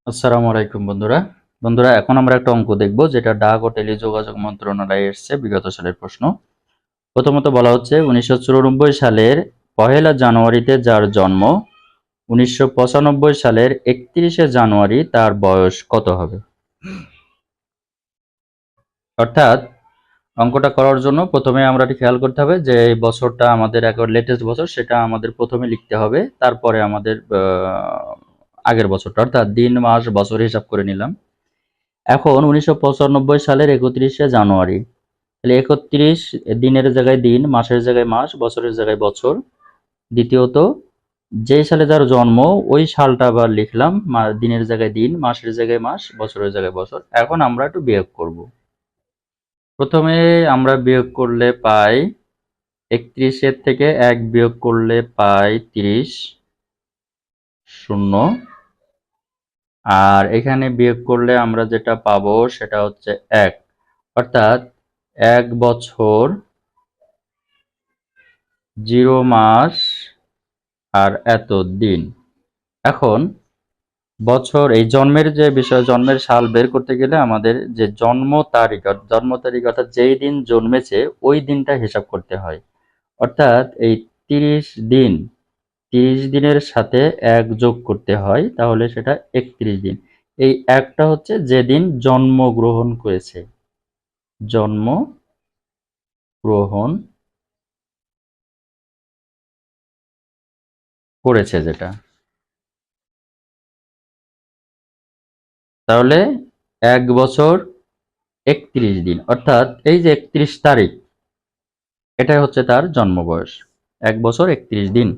আসসালামু আলাইকুম বন্ধুরা। এখন আমরা একটা অঙ্ক দেখব যেটা ডাক ও টেলিযোগাযোগ মন্ত্রণালয়ে এসেছে বিগত সালের প্রশ্ন। প্রথমত বলা হচ্ছে 1994 সালের 1 জানুয়ারিতে যার জন্ম 1995 সালের 31 জানুয়ারি তার বয়স কত হবে? অর্থাৎ অঙ্কটা করার জন্য প্রথমে আমরা খেয়াল করতে হবে যে এই বছরটা আমাদের একেবারে লেটেস্ট বছর, সেটা আমাদের প্রথমে লিখতে হবে। তারপরে আমাদের আগের বছরটা অর্থাৎ দিন মাস বছর হিসাব করে নিলাম। এখন 1995 সালের 31 জানুয়ারি, তাহলে 31 দিনের জায়গায় দিন, মাসের জায়গায় মাস, বছরের জায়গায় বছর। দ্বিতীয়ত যেই সালে যার জন্ম ওই সালটা আবার লিখলাম, দিনের জায়গায় দিন, মাসের জায়গায় মাস, বছরের জায়গায় বছর। এখন আমরা একটু বিয়োগ করব। প্রথমে আমরা বিয়োগ করলে পাই 31 থেকে 1 বিয়োগ করলে পাই 30 শূন্য। আর এখানে বিয়োগ করলে আমরা যেটা পাবো সেটা হচ্ছে 1, অর্থাৎ 1 বছর 0 মাস আর এত দিন। এখন বছর এই জন্মের যে বিষয়, জন্মের সাল বের করতে গেলে আমাদের যে জন্ম তারিখ অর্থাৎ যেই দিন জন্মেছে ওই দিনটা হিসাব করতে হয়। অর্থাৎ এই 30 দিন, 30 দিনের সাথে 1 যোগ করতে হয়, তাহলে সেটা 31 দিন। এই একটা হচ্ছে যেদিন জন্মগ্রহণ করেছে, জন্মগ্রহণ করেছে যেটা। তাহলে 1 বছর 31 দিন, অর্থাৎ এই যে 31 তারিখ, এটাই হচ্ছে তার জন্ম বয়স। 1 বছর 31 দিন।